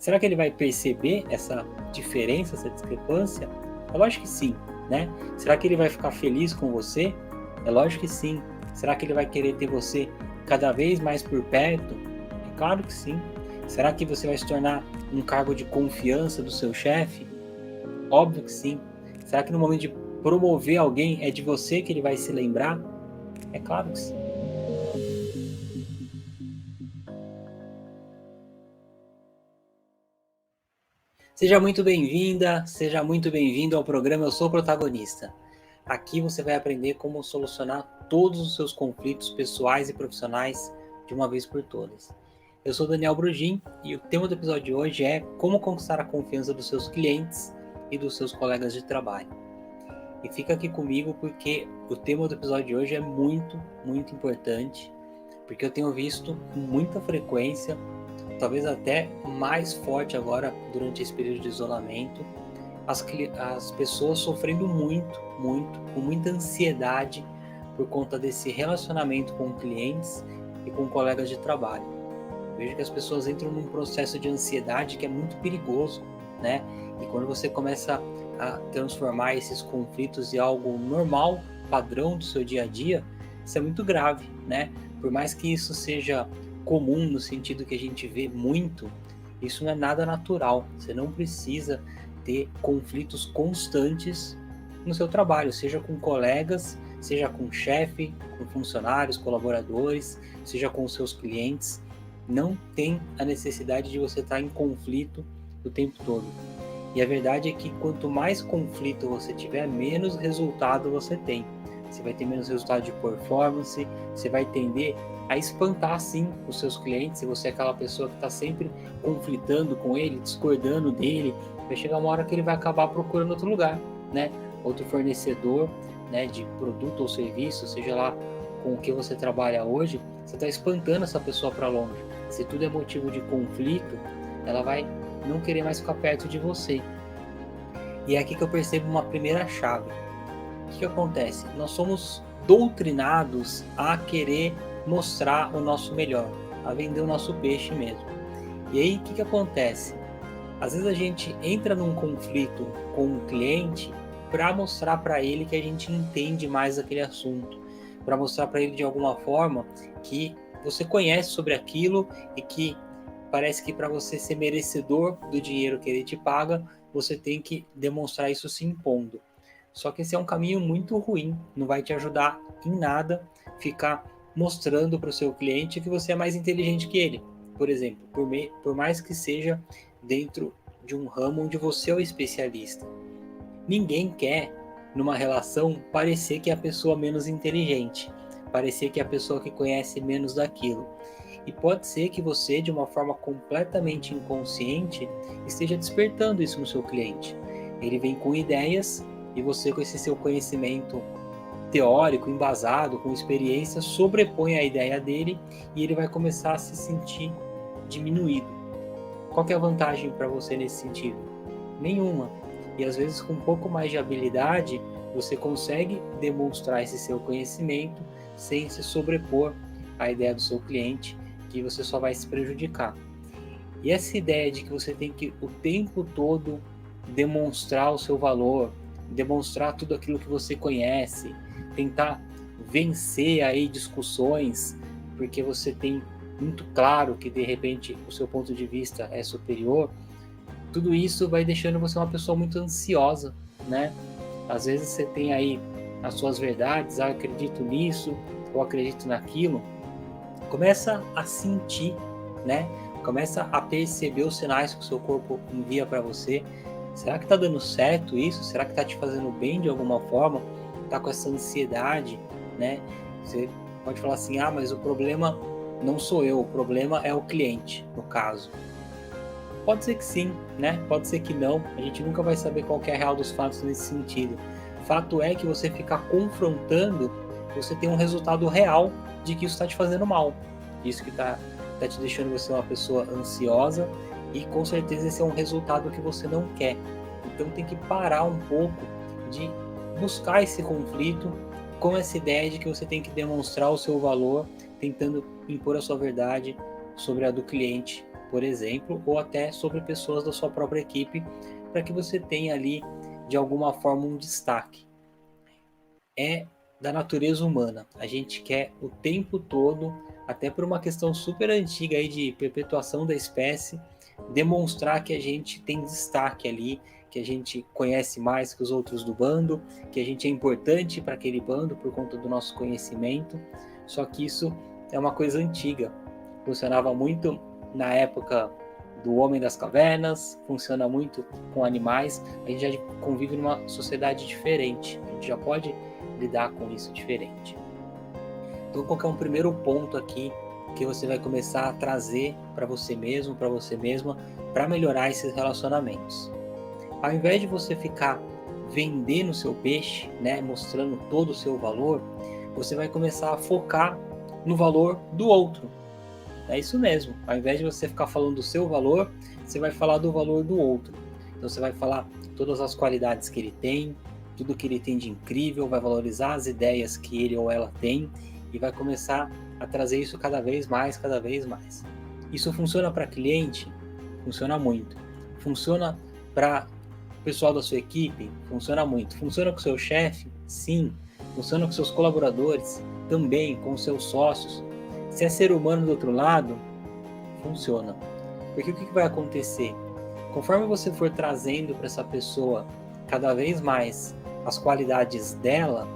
Será que ele vai perceber essa diferença, essa discrepância? É lógico que sim, né? Será que ele vai ficar feliz com você? É lógico que sim. Será que ele vai querer ter você cada vez mais por perto? É claro que sim. Será que você vai se tornar um cargo de confiança do seu chefe? Óbvio que sim. Será que no momento de promover alguém é de você que ele vai se lembrar? É claro que sim. Seja muito bem-vinda, seja muito bem-vindo ao programa Eu Sou Protagonista. Aqui você vai aprender como solucionar todos os seus conflitos pessoais e profissionais de uma vez por todas. Eu sou Daniel Brugin e o tema do episódio de hoje é como conquistar a confiança dos seus clientes e dos seus colegas de trabalho. E fica aqui comigo porque o tema do episódio de hoje é muito, muito importante, porque eu tenho visto com muita frequência, talvez até mais forte agora durante esse período de isolamento, as pessoas sofrendo muito, muito, com muita ansiedade por conta desse relacionamento com clientes e com colegas de trabalho. Vejo que as pessoas entram num processo de ansiedade que é muito perigoso, né? E quando você começa a transformar esses conflitos em algo normal, padrão do seu dia a dia, isso é muito grave, né? Por mais que isso seja comum no sentido que a gente vê muito, isso não é nada natural. Você não precisa ter conflitos constantes no seu trabalho, seja com colegas, seja com chefe, com funcionários, colaboradores, seja com os seus clientes. Não tem a necessidade de você estar em conflito o tempo todo. E a verdade é que quanto mais conflito você tiver, menos resultado você tem. Você vai ter menos resultado de performance, você vai tender a espantar sim os seus clientes. Se você é aquela pessoa que está sempre conflitando com ele, discordando dele, vai chegar uma hora que ele vai acabar procurando outro lugar, né? Outro fornecedor, né, de produto ou serviço, seja lá com o que você trabalha hoje, você está espantando essa pessoa para longe. Se tudo é motivo de conflito, ela vai não querer mais ficar perto de você. E é aqui que eu percebo uma primeira chave. O que acontece? Nós somos doutrinados a querer mostrar o nosso melhor, a vender o nosso peixe mesmo. E aí, o que acontece? Às vezes a gente entra num conflito com um cliente para mostrar para ele que a gente entende mais aquele assunto, para mostrar para ele de alguma forma que você conhece sobre aquilo e que parece que para você ser merecedor do dinheiro que ele te paga, você tem que demonstrar isso se impondo. Só que esse é um caminho muito ruim, não vai te ajudar em nada ficar mostrando para o seu cliente que você é mais inteligente que ele. Por exemplo, por mais que seja dentro de um ramo onde você é o especialista. Ninguém quer, numa relação, parecer que é a pessoa menos inteligente, parecer que é a pessoa que conhece menos daquilo. E pode ser que você, de uma forma completamente inconsciente, esteja despertando isso no seu cliente. Ele vem com ideias e você, com esse seu conhecimento teórico, embasado, com experiência, sobrepõe a ideia dele e ele vai começar a se sentir diminuído. Qual que é a vantagem para você nesse sentido? Nenhuma. E às vezes com um pouco mais de habilidade, você consegue demonstrar esse seu conhecimento sem se sobrepor à ideia do seu cliente, que você só vai se prejudicar. E essa ideia de que você tem que o tempo todo demonstrar o seu valor, demonstrar tudo aquilo que você conhece, tentar vencer aí discussões, porque você tem muito claro que de repente o seu ponto de vista é superior, tudo isso vai deixando você uma pessoa muito ansiosa, né? Às vezes você tem aí as suas verdades, eu acredito nisso, ou acredito naquilo, começa a sentir, né? Começa a perceber os sinais que o seu corpo envia para você. Será que está dando certo isso? Será que está te fazendo bem de alguma forma? Está com essa ansiedade, né? Você pode falar assim, mas o problema não sou eu, o problema é o cliente, no caso. Pode ser que sim, né? Pode ser que não. A gente nunca vai saber qual é a real dos fatos nesse sentido. Fato é que você ficar confrontando, você tem um resultado real de que isso está te fazendo mal. Isso que está te deixando você uma pessoa ansiosa e com certeza esse é um resultado que você não quer. Então tem que parar um pouco de buscar esse conflito com essa ideia de que você tem que demonstrar o seu valor, tentando impor a sua verdade sobre a do cliente por exemplo, ou até sobre pessoas da sua própria equipe, para que você tenha ali, de alguma forma, um destaque. É da natureza humana. A gente quer o tempo todo, até por uma questão super antiga aí de perpetuação da espécie, demonstrar que a gente tem destaque ali, que a gente conhece mais que os outros do bando, que a gente é importante para aquele bando por conta do nosso conhecimento. Só que isso é uma coisa antiga. Funcionava muito na época do homem das cavernas, funciona muito com animais. A gente já convive numa sociedade diferente. A gente já pode lidar com isso diferente. Então, qual que é um primeiro ponto aqui que você vai começar a trazer para você mesmo, para você mesma, para melhorar esses relacionamentos? Ao invés de você ficar vendendo o seu peixe, né, mostrando todo o seu valor, você vai começar a focar no valor do outro. É isso mesmo. Ao invés de você ficar falando do seu valor, você vai falar do valor do outro. Então você vai falar todas as qualidades que ele tem, tudo que ele tem de incrível, vai valorizar as ideias que ele ou ela tem e vai começar a trazer isso cada vez mais, cada vez mais. Isso funciona para cliente? Funciona muito. Funciona para o pessoal da sua equipe? Funciona muito. Funciona com o seu chefe? Sim. Funciona com seus colaboradores? Também. Com os seus sócios? Se é ser humano do outro lado, funciona. Porque o que vai acontecer? Conforme você for trazendo para essa pessoa cada vez mais as qualidades dela,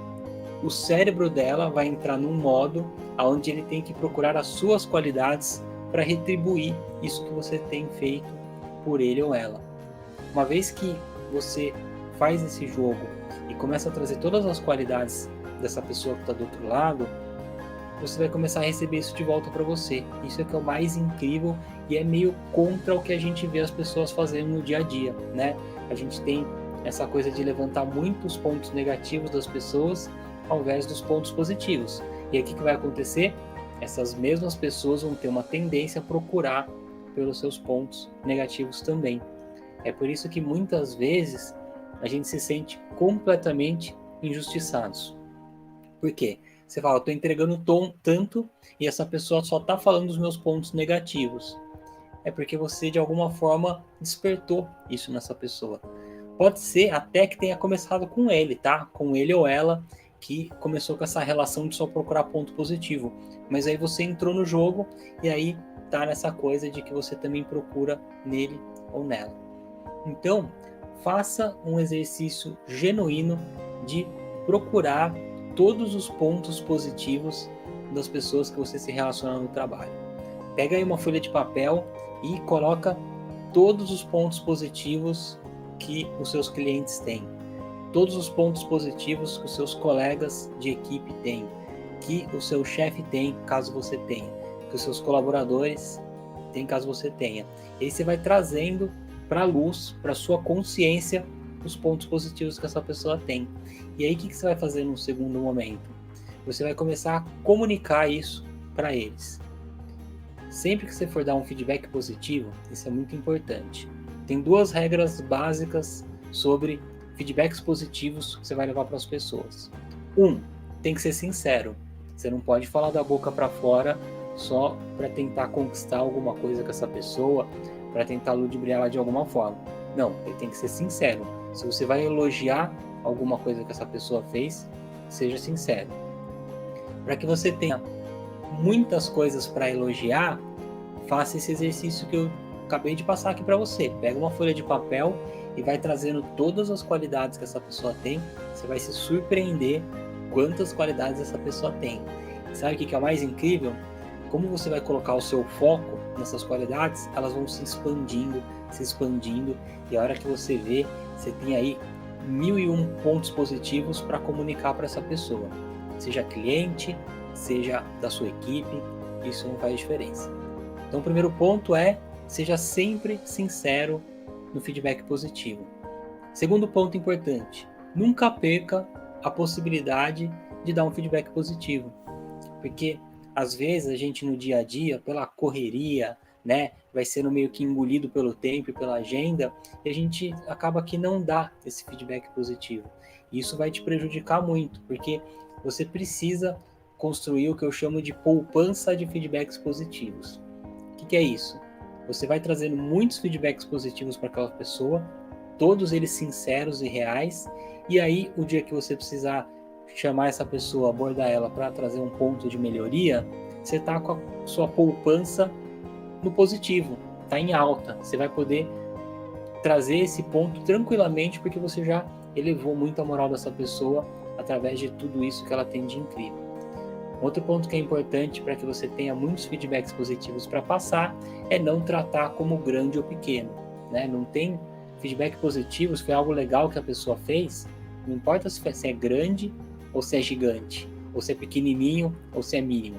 o cérebro dela vai entrar num modo onde ele tem que procurar as suas qualidades para retribuir isso que você tem feito por ele ou ela. Uma vez que você faz esse jogo e começa a trazer todas as qualidades dessa pessoa que está do outro lado, você vai começar a receber isso de volta para você. Isso é que é o mais incrível e é meio contra o que a gente vê as pessoas fazendo no dia a dia, né? A gente tem essa coisa de levantar muitos pontos negativos das pessoas ao invés dos pontos positivos. E aí o que vai acontecer? Essas mesmas pessoas vão ter uma tendência a procurar pelos seus pontos negativos também. É por isso que muitas vezes a gente se sente completamente injustiçados. Por quê? Você fala, eu estou entregando tanto e essa pessoa só está falando dos meus pontos negativos. É porque você, de alguma forma, despertou isso nessa pessoa. Pode ser até que tenha começado com ele, tá? Com ele ou ela, que começou com essa relação de só procurar ponto positivo. Mas aí você entrou no jogo e aí tá nessa coisa de que você também procura nele ou nela. Então, faça um exercício genuíno de procurar todos os pontos positivos das pessoas que você se relaciona no trabalho. Pega aí uma folha de papel e coloca todos os pontos positivos que os seus clientes têm, todos os pontos positivos que os seus colegas de equipe têm, que o seu chefe tem, caso você tenha, que os seus colaboradores têm, caso você tenha. E aí você vai trazendo para a luz, para a sua consciência, os pontos positivos que essa pessoa tem. E aí o que você vai fazer no segundo momento? Você vai começar a comunicar isso para eles. Sempre que você for dar um feedback positivo, isso é muito importante. Tem duas regras básicas sobre feedbacks positivos que você vai levar para as pessoas. Tem que ser sincero. Você não pode falar da boca para fora só para tentar conquistar alguma coisa com essa pessoa, para tentar ludibriá-la de alguma forma. Não, ele tem que ser sincero. Se você vai elogiar alguma coisa que essa pessoa fez, seja sincero. Para que você tenha muitas coisas para elogiar, faça esse exercício que eu acabei de passar aqui para você. Pega uma folha de papel e vai trazendo todas as qualidades que essa pessoa tem. Você vai se surpreender quantas qualidades essa pessoa tem. E sabe o que é o mais incrível? Como você vai colocar o seu foco nessas qualidades, elas vão se expandindo, e a hora que você vê, você tem aí 1001 pontos positivos para comunicar para essa pessoa. Seja cliente, seja da sua equipe, isso não faz diferença. Então o primeiro ponto é, seja sempre sincero no feedback positivo. Segundo ponto importante, nunca perca a possibilidade de dar um feedback positivo. Porque às vezes a gente no dia a dia, pela correria, né, vai sendo meio que engolido pelo tempo e pela agenda, e a gente acaba que não dá esse feedback positivo. E isso vai te prejudicar muito, porque você precisa construir o que eu chamo de poupança de feedbacks positivos. O que é isso? Você vai trazendo muitos feedbacks positivos para aquela pessoa, todos eles sinceros e reais, e aí o dia que você precisar chamar essa pessoa, abordar ela para trazer um ponto de melhoria, você está com a sua poupança no positivo, está em alta, você vai poder trazer esse ponto tranquilamente porque você já elevou muito a moral dessa pessoa através de tudo isso que ela tem de incrível. Outro ponto que é importante para que você tenha muitos feedbacks positivos para passar é não tratar como grande ou pequeno, né? Não tem feedback positivo, se foi algo legal que a pessoa fez, não importa se é grande ou se é gigante, ou se é pequenininho ou se é mínimo.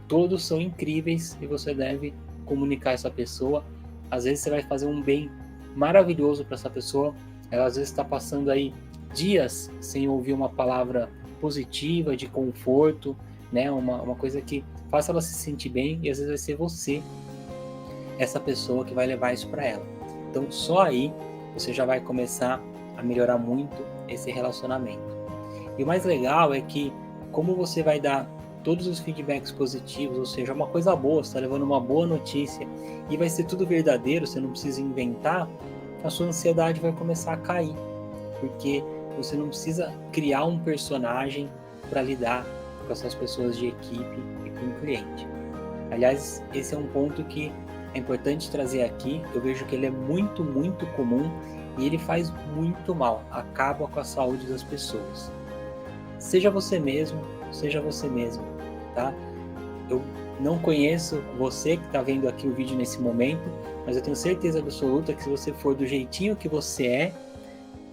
Todos são incríveis e você deve comunicar essa pessoa. Às vezes você vai fazer um bem maravilhoso para essa pessoa, ela às vezes está passando aí dias sem ouvir uma palavra positiva, de conforto, né? Uma coisa que faça ela se sentir bem, e às vezes vai ser você, essa pessoa que vai levar isso para ela. Então só aí você já vai começar a melhorar muito esse relacionamento. E o mais legal é que, como você vai dar todos os feedbacks positivos, ou seja, uma coisa boa, você está levando uma boa notícia e vai ser tudo verdadeiro, você não precisa inventar, a sua ansiedade vai começar a cair, porque você não precisa criar um personagem para lidar com essas pessoas de equipe e com o cliente. Aliás, esse é um ponto que é importante trazer aqui, eu vejo que ele é muito, muito comum e ele faz muito mal, acaba com a saúde das pessoas. Seja você mesmo, seja você mesmo, tá? Eu não conheço você que está vendo aqui o vídeo nesse momento, mas eu tenho certeza absoluta que se você for do jeitinho que você é,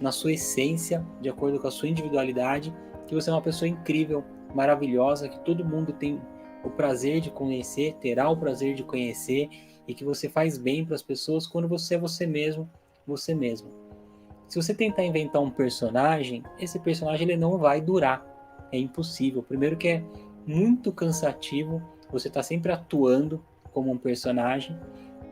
na sua essência, de acordo com a sua individualidade, que você é uma pessoa incrível, maravilhosa, que todo mundo tem o prazer de conhecer, terá o prazer de conhecer, e que você faz bem para as pessoas quando você é você mesmo, você mesmo. Se você tentar inventar um personagem, esse personagem ele não vai durar. É impossível. Primeiro que é muito cansativo, você está sempre atuando como um personagem.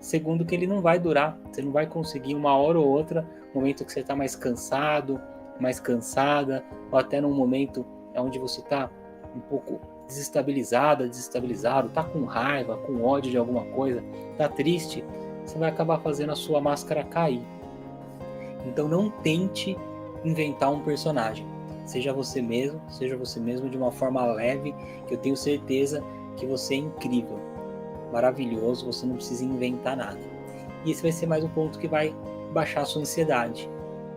Segundo que ele não vai durar. Você não vai conseguir uma hora ou outra, momento que você está mais cansado, mais cansada, ou até num momento onde você está um pouco desestabilizado, está com raiva, com ódio de alguma coisa, está triste, você vai acabar fazendo a sua máscara cair. Então não tente inventar um personagem. Seja você mesmo de uma forma leve, que eu tenho certeza que você é incrível, maravilhoso, você não precisa inventar nada. E esse vai ser mais um ponto que vai baixar a sua ansiedade.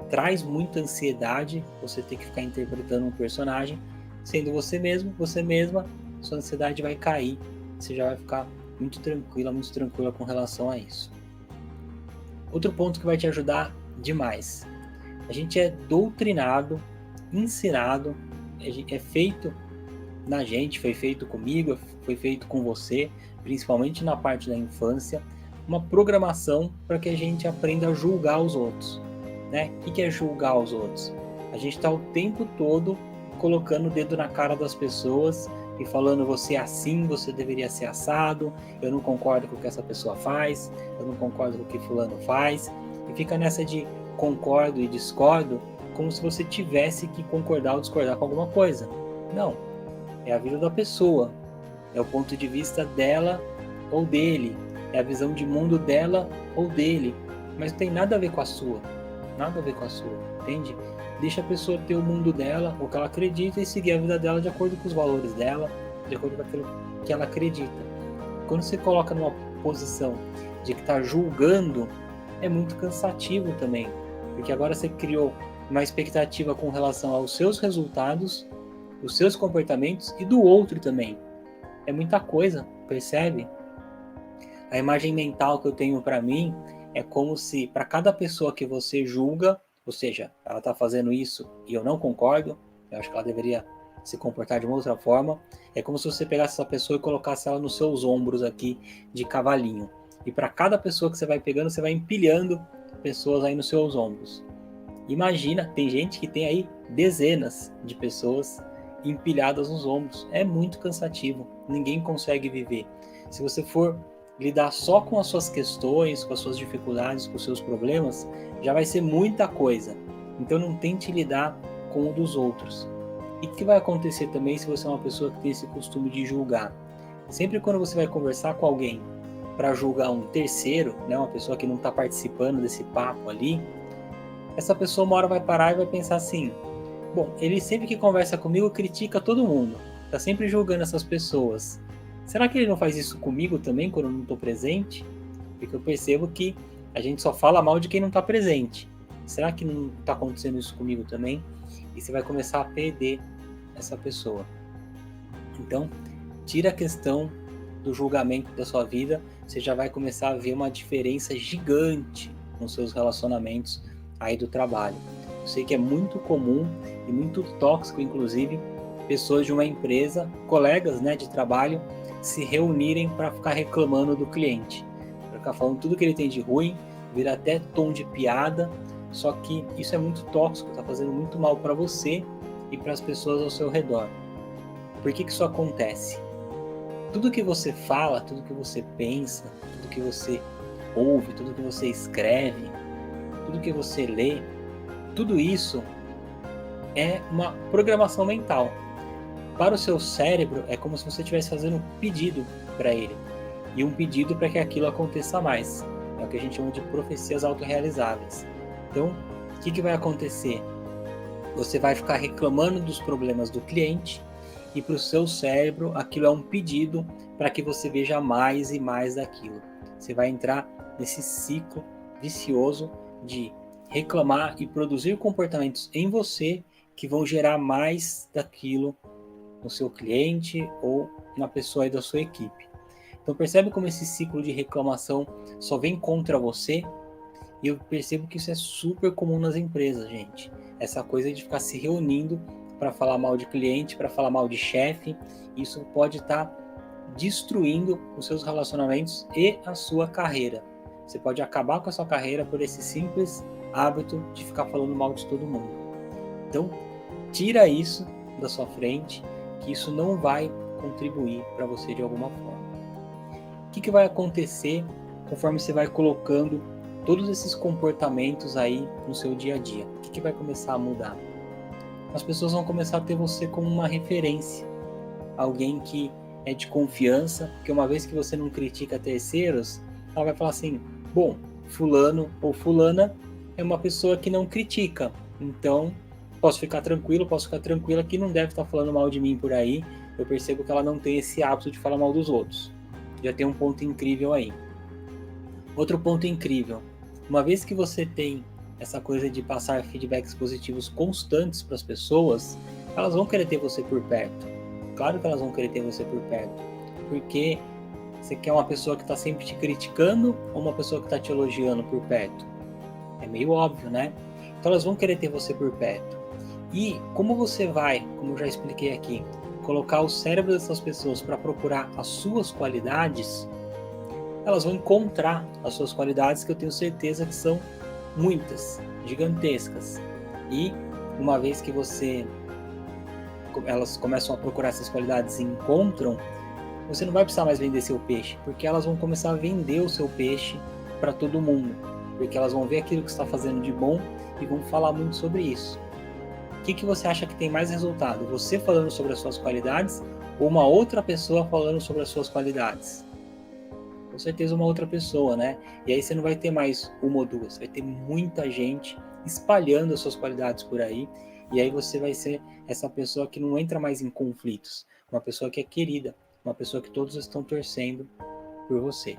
Traz muita ansiedade você ter que ficar interpretando um personagem, sendo você mesmo, você mesma, sua ansiedade vai cair, você já vai ficar muito tranquila com relação a isso. Outro ponto que vai te ajudar demais. A gente é doutrinado, ensinado, é feito na gente, foi feito comigo, foi feito com você, principalmente na parte da infância, uma programação para que a gente aprenda a julgar os outros. Né? O que é julgar os outros? A gente está o tempo todo colocando o dedo na cara das pessoas e falando: você é assim, você deveria ser assado, eu não concordo com o que essa pessoa faz, eu não concordo com o que fulano faz, e fica nessa de concordo e discordo, como se você tivesse que concordar ou discordar com alguma coisa. Não, é a vida da pessoa, é o ponto de vista dela ou dele, é a visão de mundo dela ou dele, mas não tem nada a ver com a sua, entende? Deixa a pessoa ter o mundo dela, o que ela acredita, e seguir a vida dela de acordo com os valores dela, de acordo com aquilo que ela acredita. Quando você coloca numa posição de que está julgando, é muito cansativo também, porque agora você criou uma expectativa com relação aos seus resultados, os seus comportamentos e do outro também. É muita coisa, percebe? A imagem mental que eu tenho para mim é como se para cada pessoa que você julga, ou seja, ela está fazendo isso e eu não concordo, eu acho que ela deveria se comportar de uma outra forma, é como se você pegasse essa pessoa e colocasse ela nos seus ombros aqui de cavalinho. E para cada pessoa que você vai pegando, você vai empilhando pessoas aí nos seus ombros. Imagina, tem gente que tem aí dezenas de pessoas empilhadas nos ombros. É muito cansativo, ninguém consegue viver. Se você for lidar só com as suas questões, com as suas dificuldades, com os seus problemas, já vai ser muita coisa. Então não tente lidar com o dos outros. E o que vai acontecer também se você é uma pessoa que tem esse costume de julgar? Sempre quando você vai conversar com alguém para julgar um terceiro, né, uma pessoa que não está participando desse papo ali, essa pessoa uma hora vai parar e vai pensar assim: bom, ele sempre que conversa comigo critica todo mundo, tá sempre julgando essas pessoas. Será que ele não faz isso comigo também quando eu não estou presente? Porque eu percebo que a gente só fala mal de quem não está presente. Será que não está acontecendo isso comigo também? E você vai começar a perder essa pessoa. Então, tira a questão do julgamento da sua vida, você já vai começar a ver uma diferença gigante nos seus relacionamentos aí do trabalho. Eu sei que é muito comum e muito tóxico, inclusive, pessoas de uma empresa, colegas, né, de trabalho, se reunirem para ficar reclamando do cliente, para ficar falando tudo que ele tem de ruim, vira até tom de piada, só que isso é muito tóxico, está fazendo muito mal para você e para as pessoas ao seu redor. Por que isso acontece? Tudo que você fala, tudo que você pensa, tudo que você ouve, tudo que você escreve, tudo que você lê, tudo isso é uma programação mental. Para o seu cérebro é como se você estivesse fazendo um pedido para ele. E um pedido para que aquilo aconteça mais. É o que a gente chama de profecias autorrealizáveis. Então, o que vai acontecer? Você vai ficar reclamando dos problemas do cliente e para o seu cérebro aquilo é um pedido para que você veja mais e mais daquilo. Você vai entrar nesse ciclo vicioso de reclamar e produzir comportamentos em você que vão gerar mais daquilo no seu cliente ou na pessoa aí da sua equipe. Então percebe como esse ciclo de reclamação só vem contra você? E eu percebo que isso é super comum nas empresas, gente. Essa coisa de ficar se reunindo para falar mal de cliente, para falar mal de chefe, isso pode estar destruindo os seus relacionamentos e a sua carreira. Você pode acabar com a sua carreira por esse simples hábito de ficar falando mal de todo mundo. Então, tira isso da sua frente, que isso não vai contribuir para você de alguma forma. O que vai acontecer conforme você vai colocando todos esses comportamentos aí no seu dia a dia? O que vai começar a mudar? As pessoas vão começar a ter você como uma referência, alguém que é de confiança, porque uma vez que você não critica terceiros, ela vai falar assim: bom, fulano ou fulana é uma pessoa que não critica, então posso ficar tranquila que não deve estar falando mal de mim por aí. Eu percebo que ela não tem esse hábito de falar mal dos outros. Já tem um ponto incrível aí. Outro ponto incrível: uma vez que você tem essa coisa de passar feedbacks positivos constantes para as pessoas, elas vão querer ter você por perto. Claro que elas vão querer ter você por perto, porque você quer uma pessoa que está sempre te criticando ou uma pessoa que está te elogiando por perto? É meio óbvio, né? Então elas vão querer ter você por perto. E como você vai, como eu já expliquei aqui, colocar o cérebro dessas pessoas para procurar as suas qualidades, elas vão encontrar as suas qualidades, que eu tenho certeza que são muitas, gigantescas. E uma vez que elas começam a procurar essas qualidades e encontram, você não vai precisar mais vender seu peixe, porque elas vão começar a vender o seu peixe para todo mundo, porque elas vão ver aquilo que você está fazendo de bom e vão falar muito sobre isso. O que você acha que tem mais resultado? Você falando sobre as suas qualidades ou uma outra pessoa falando sobre as suas qualidades? Com certeza uma outra pessoa, né? E aí você não vai ter mais uma ou duas, você vai ter muita gente espalhando as suas qualidades por aí, e aí você vai ser essa pessoa que não entra mais em conflitos, uma pessoa que é querida, uma pessoa que todos estão torcendo por você.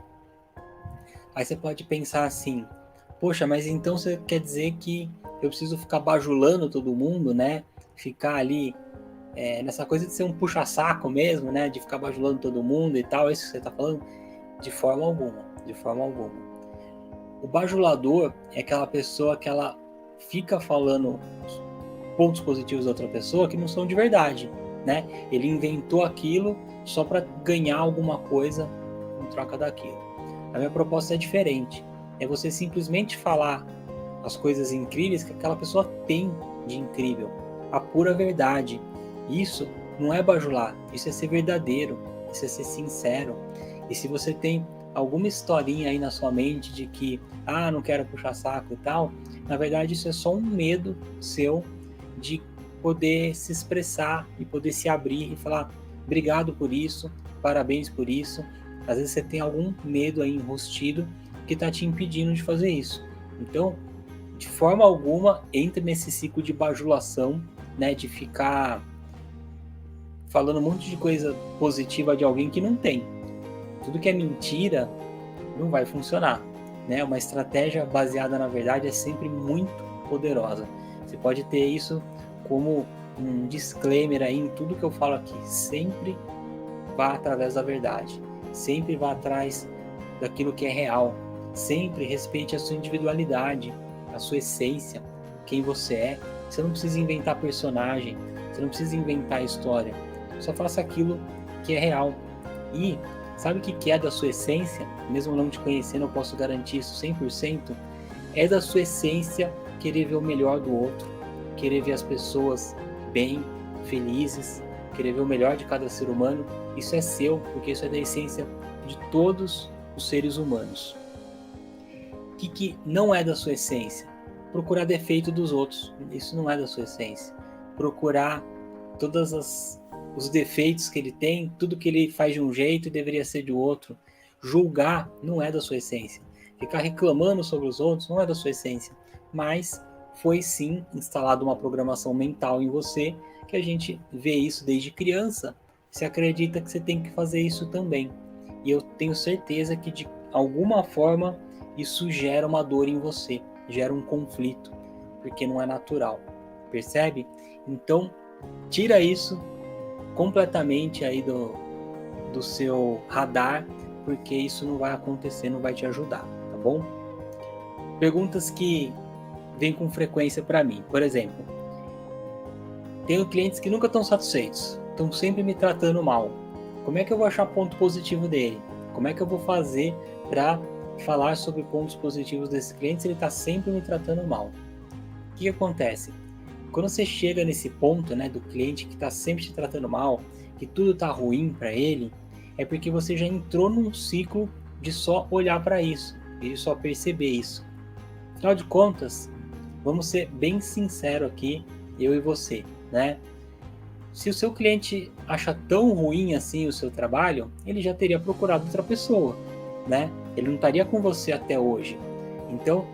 Aí você pode pensar assim: poxa, mas então você quer dizer que eu preciso ficar bajulando todo mundo, né? Ficar ali nessa coisa de ser um puxa-saco mesmo, né? De ficar bajulando todo mundo e tal, é isso que você está falando? De forma alguma, de forma alguma. O bajulador é aquela pessoa que ela fica falando pontos positivos da outra pessoa que não são de verdade, né? Ele inventou aquilo só para ganhar alguma coisa em troca daquilo. A minha proposta é diferente. É você simplesmente falar as coisas incríveis que aquela pessoa tem de incrível, a pura verdade. Isso não é bajular, isso é ser verdadeiro, isso é ser sincero. E se você tem alguma historinha aí na sua mente de que, não quero puxar saco e tal, na verdade isso é só um medo seu de poder se expressar e poder se abrir e falar: obrigado por isso, parabéns por isso, Às vezes você tem algum medo aí enrustido que está te impedindo de fazer isso. Então, de forma alguma, entre nesse ciclo de bajulação, né, de ficar falando um monte de coisa positiva de alguém que não tem. Tudo que é mentira não vai funcionar, né? Uma estratégia baseada na verdade é sempre muito poderosa. Você pode ter isso como um disclaimer aí em tudo que eu falo aqui. Sempre vá através da verdade. Sempre vá atrás daquilo que é real. Sempre respeite a sua individualidade, a sua essência, quem você é. Você não precisa inventar personagem, você não precisa inventar história. Só faça aquilo que é real. E sabe o que é da sua essência? Mesmo não te conhecendo, eu posso garantir isso 100%. É da sua essência querer ver o melhor do outro, querer ver as pessoas bem, felizes, querer ver o melhor de cada ser humano. Isso é seu, porque isso é da essência de todos os seres humanos. O que não é da sua essência? Procurar defeito dos outros. Isso não é da sua essência. Procurar todos os defeitos que ele tem, tudo que ele faz de um jeito e deveria ser de outro. Julgar não é da sua essência. Ficar reclamando sobre os outros não é da sua essência. Mas foi sim instalada uma programação mental em você, que a gente vê isso desde criança. Você acredita que você tem que fazer isso também. E eu tenho certeza que de alguma forma isso gera uma dor em você, gera um conflito, porque não é natural. Percebe? Então, tira isso completamente aí do seu radar, porque isso não vai acontecer, não vai te ajudar, tá bom? Perguntas que vêm com frequência para mim. Por exemplo, tenho clientes que nunca estão satisfeitos, estão sempre me tratando mal. Como é que eu vou achar ponto positivo dele? Como é que eu vou fazer para falar sobre pontos positivos desse cliente se ele está sempre me tratando mal? O que acontece? Quando você chega nesse ponto, né, do cliente que está sempre te tratando mal, que tudo está ruim para ele, é porque você já entrou num ciclo de só olhar para isso, e de só perceber isso. Afinal de contas, vamos ser bem sinceros aqui, eu e você, né? Se o seu cliente acha tão ruim assim o seu trabalho, ele já teria procurado outra pessoa, né? Ele não estaria com você até hoje. Então,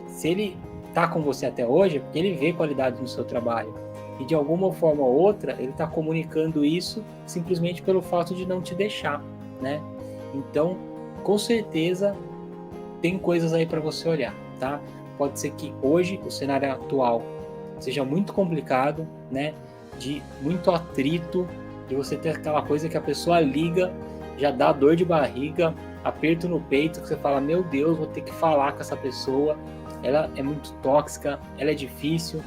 se ele está com você até hoje, é porque ele vê qualidade no seu trabalho. E de alguma forma ou outra, ele está comunicando isso simplesmente pelo fato de não te deixar, né? Então, com certeza, tem coisas aí para você olhar, tá? Pode ser que hoje, o cenário atual, seja muito complicado, né? De muito atrito, de você ter aquela coisa que a pessoa liga, já dá dor de barriga, aperto no peito, que você fala, meu Deus, vou ter que falar com essa pessoa, ela é muito tóxica, ela é difícil,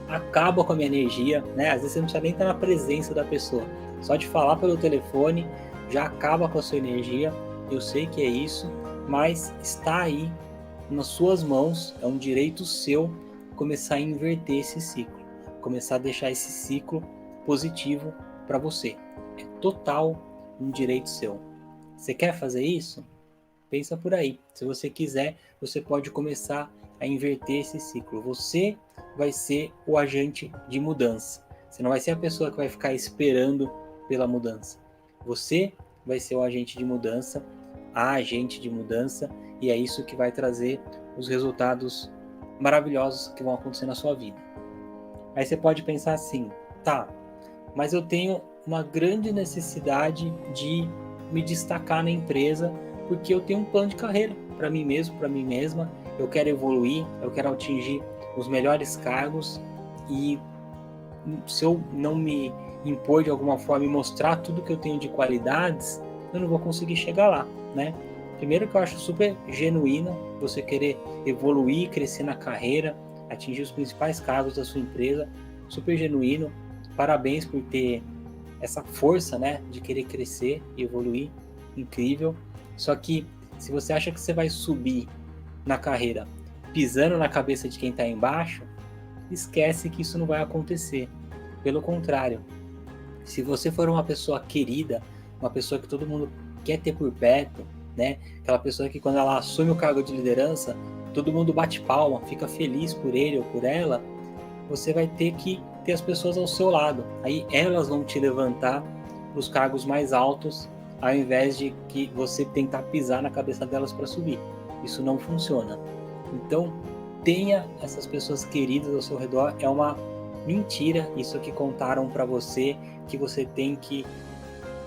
acaba com a minha energia, né? Às vezes você não precisa nem estar na presença da pessoa, só de falar pelo telefone já acaba com a sua energia. Eu sei que é isso, mas está aí nas suas mãos, é um direito seu começar a inverter esse ciclo, começar a deixar esse ciclo positivo para você. É total um direito seu. Você quer fazer isso? Pensa por aí. Se você quiser, você pode começar a inverter esse ciclo. Você vai ser o agente de mudança. Você não vai ser a pessoa que vai ficar esperando pela mudança. Você vai ser o agente de mudança, a agente de mudança, e é isso que vai trazer os resultados maravilhosos que vão acontecer na sua vida. Aí você pode pensar assim, tá, mas eu tenho uma grande necessidade de me destacar na empresa porque eu tenho um plano de carreira para mim mesmo, para mim mesma, eu quero evoluir, eu quero atingir os melhores cargos e se eu não me impor de alguma forma e mostrar tudo que eu tenho de qualidades, eu não vou conseguir chegar lá, né? Primeiro que eu acho super genuíno você querer evoluir, crescer na carreira, atingir os principais cargos da sua empresa, super genuíno. Parabéns por ter essa força, né, de querer crescer e evoluir, incrível. Só que se você acha que você vai subir na carreira pisando na cabeça de quem está embaixo, esquece que isso não vai acontecer. Pelo contrário, se você for uma pessoa querida, uma pessoa que todo mundo quer ter por perto, né, aquela pessoa que quando ela assume o cargo de liderança, todo mundo bate palma, fica feliz por ele ou por ela, você vai ter que ter as pessoas ao seu lado. Aí elas vão te levantar para os cargos mais altos ao invés de que você tentar pisar na cabeça delas para subir. Isso não funciona. Então, tenha essas pessoas queridas ao seu redor. É uma mentira isso que contaram para você, que você tem que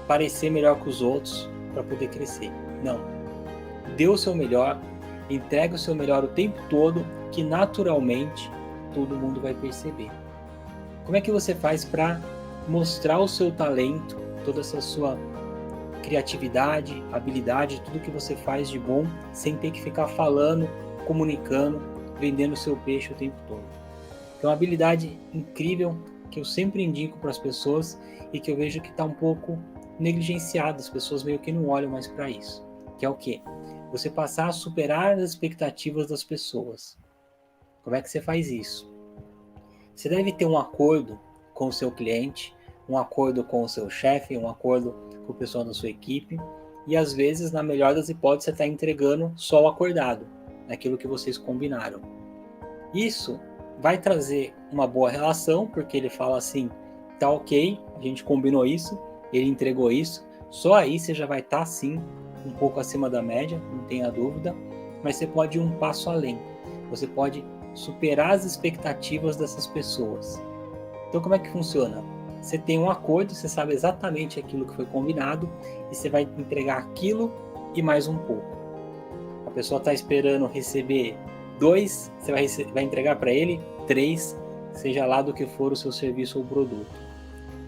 parecer melhor que os outros para poder crescer. Não. Dê o seu melhor, entregue o seu melhor o tempo todo, que naturalmente todo mundo vai perceber. Como é que você faz para mostrar o seu talento, toda essa sua criatividade, habilidade, tudo que você faz de bom, sem ter que ficar falando, comunicando, vendendo o seu peixe o tempo todo? É uma habilidade incrível que eu sempre indico para as pessoas e que eu vejo que está um pouco negligenciada, as pessoas meio que não olham mais para isso. Que é o quê? Você passar a superar as expectativas das pessoas. Como é que você faz isso? Você deve ter um acordo com o seu cliente, um acordo com o seu chefe, um acordo com o pessoal da sua equipe, e às vezes, na melhor das hipóteses, você está entregando só o acordado, aquilo que vocês combinaram. Isso vai trazer uma boa relação, porque ele fala assim, tá ok, a gente combinou isso, ele entregou isso, só aí você já vai estar sim um pouco acima da média, não tenha dúvida, mas você pode ir um passo além, você pode superar as expectativas dessas pessoas. Então como é que funciona? Você tem um acordo, você sabe exatamente aquilo que foi combinado e você vai entregar aquilo e mais um pouco. A pessoa está esperando receber 2, você vai entregar para ele 3, seja lá do que for o seu serviço ou produto.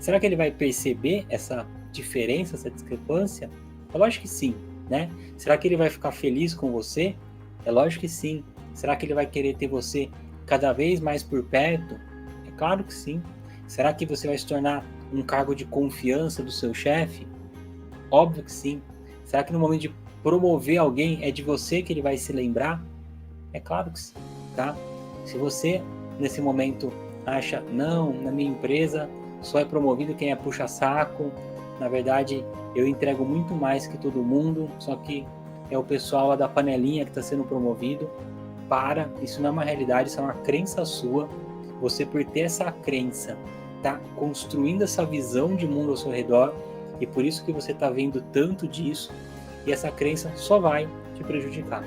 Será que ele vai perceber essa diferença, essa discrepância? É lógico que sim, né? Será que ele vai ficar feliz com você? É lógico que sim. Será que ele vai querer ter você cada vez mais por perto? É claro que sim. Será que você vai se tornar um cargo de confiança do seu chefe? Óbvio que sim. Será que no momento de promover alguém é de você que ele vai se lembrar? É claro que sim, tá? Se você nesse momento acha, não, na minha empresa só é promovido quem é puxa-saco, na verdade eu entrego muito mais que todo mundo, só que é o pessoal lá da panelinha que está sendo promovido. Isso não é uma realidade, isso é uma crença sua. Você, por ter essa crença, está construindo essa visão de mundo ao seu redor, e por isso que você está vendo tanto disso, e essa crença só vai te prejudicar.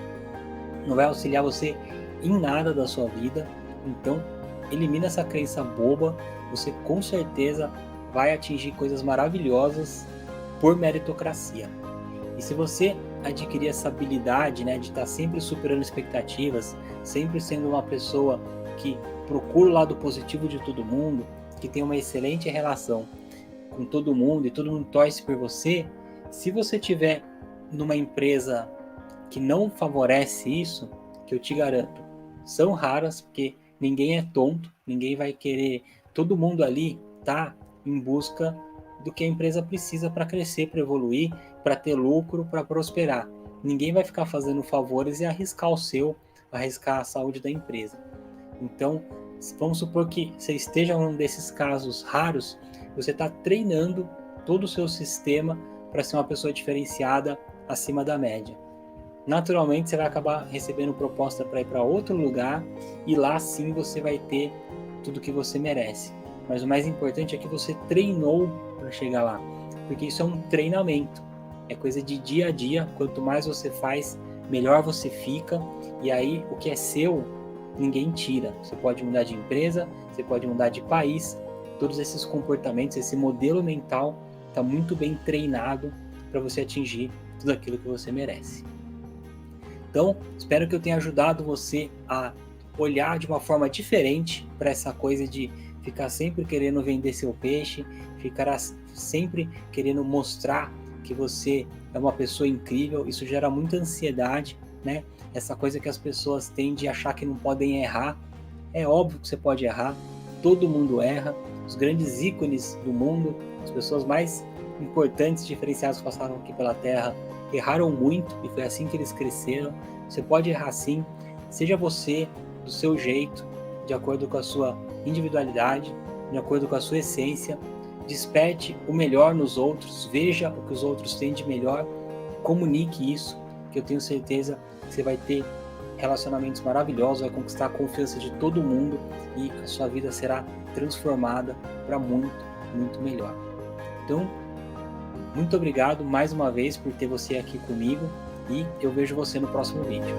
Não vai auxiliar você em nada da sua vida. Então, elimina essa crença boba. Você com certeza vai atingir coisas maravilhosas por meritocracia. E se você adquirir essa habilidade, né, de estar sempre superando expectativas, sempre sendo uma pessoa que procura o lado positivo de todo mundo, que tem uma excelente relação com todo mundo e todo mundo torce por você, se você tiver numa empresa que não favorece isso, que eu te garanto, são raras, porque ninguém é tonto, ninguém vai querer, todo mundo ali tá em busca do que a empresa precisa para crescer, para evoluir, para ter lucro, para prosperar. Ninguém vai ficar fazendo favores e arriscar o seu, arriscar a saúde da empresa. Então, vamos supor que você esteja em um desses casos raros, você está treinando todo o seu sistema para ser uma pessoa diferenciada acima da média. Naturalmente você vai acabar recebendo proposta para ir para outro lugar e lá sim você vai ter tudo que você merece. Mas o mais importante é que você treinou para chegar lá, porque isso é um treinamento, é coisa de dia a dia. Quanto mais você faz, melhor você fica, e aí o que é seu, ninguém tira. Você pode mudar de empresa, você pode mudar de país, todos esses comportamentos, esse modelo mental está muito bem treinado para você atingir tudo aquilo que você merece. Então, espero que eu tenha ajudado você a olhar de uma forma diferente para essa coisa de ficar sempre querendo vender seu peixe, ficar sempre querendo mostrar que você é uma pessoa incrível. Isso gera muita ansiedade, né? Essa coisa que as pessoas têm de achar que não podem errar. É óbvio que você pode errar, todo mundo erra. Os grandes ícones do mundo, as pessoas mais importantes, diferenciadas que passaram aqui pela Terra, erraram muito e foi assim que eles cresceram. Você pode errar sim, seja você do seu jeito, de acordo com a sua individualidade, de acordo com a sua essência. Desperte o melhor nos outros, veja o que os outros têm de melhor, comunique isso, que eu tenho certeza que você vai ter relacionamentos maravilhosos, vai conquistar a confiança de todo mundo e a sua vida será transformada para muito, muito melhor. Então, Muito obrigado mais uma vez por ter você aqui comigo e eu vejo você no próximo vídeo.